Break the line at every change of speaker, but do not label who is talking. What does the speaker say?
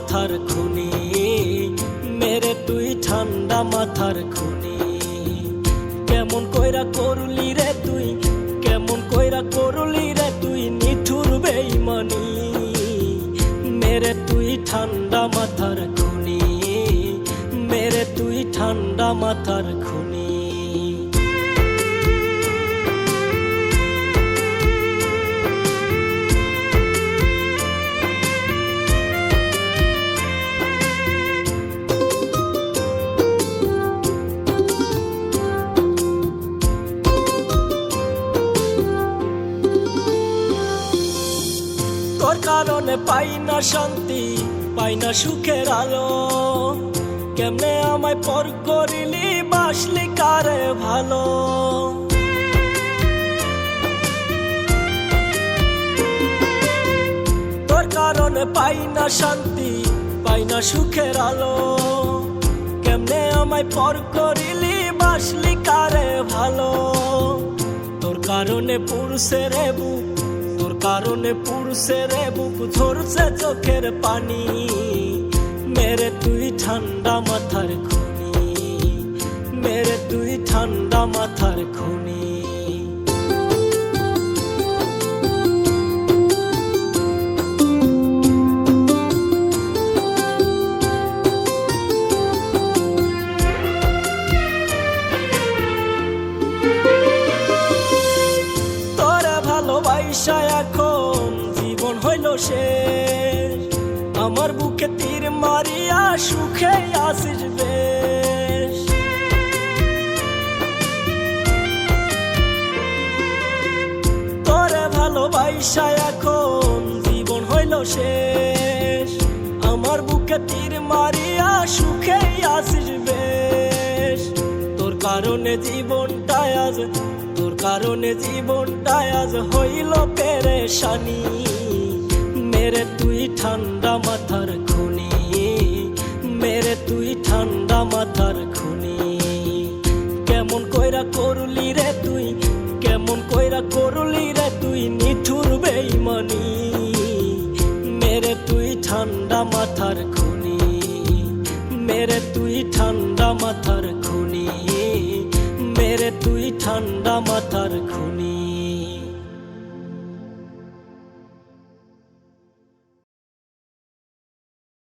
মাথার খুনি, মেরে তুই ঠান্ডা মাথার খুনি। কেমন কইরা করলি রে তুই, কেমন কইরা করলি রে তুই নিঠুর বেঈমানি, মেরে তুই ঠান্ডা মাথার খুনি, মেরে তুই ঠান্ডা মাথার খুনি। তোর কারণে পাই না শান্তি, পাই না সুখের আলো, কেমনে আমায় পর করিলি বাসলি কারে ভালো। তোর কারণে পাই না শান্তি, পাই না সুখের আলো, কেমনে আমায় পর করিলি বাসলি কারে ভালো। তোর কারণে পুরুষে রে বুক, তোর কারণে পুরুষে রে বুক ধরছে চোখের পানি, মেরে তুই ঠান্ডা মাথার খুনি, মেরে তুই ঠান্ডা মাথার খুনি। ভালোবাসা এখন জীবন হইল শেষ, আমার বুকে তীর মারিয়া সুখে আসিস বেশ। তোরে ভালোবাসা এখন জীবন হইল শেষ, আমার বুকে তীর মারিয়া সুখে আসিস বেশ। তোর কারণে জীবনটা আজ, তোর কারণে জীবনটা আজ হইল পেরেশানি, মেরে তুই ঠান্ডা মাথার খুনি, মেরে তুই ঠান্ডা মাথার খুনি। কেমন কইরা করলি রে তুই, কেমন কইরা করলি রে তুই নিঠুর বেঈমানি, মেরে তুই ঠান্ডা মাথার খুনি, মেরে তুই ঠান্ডা মাথার খুনি, মেরে তুই ঠান্ডা মাথার খুনি।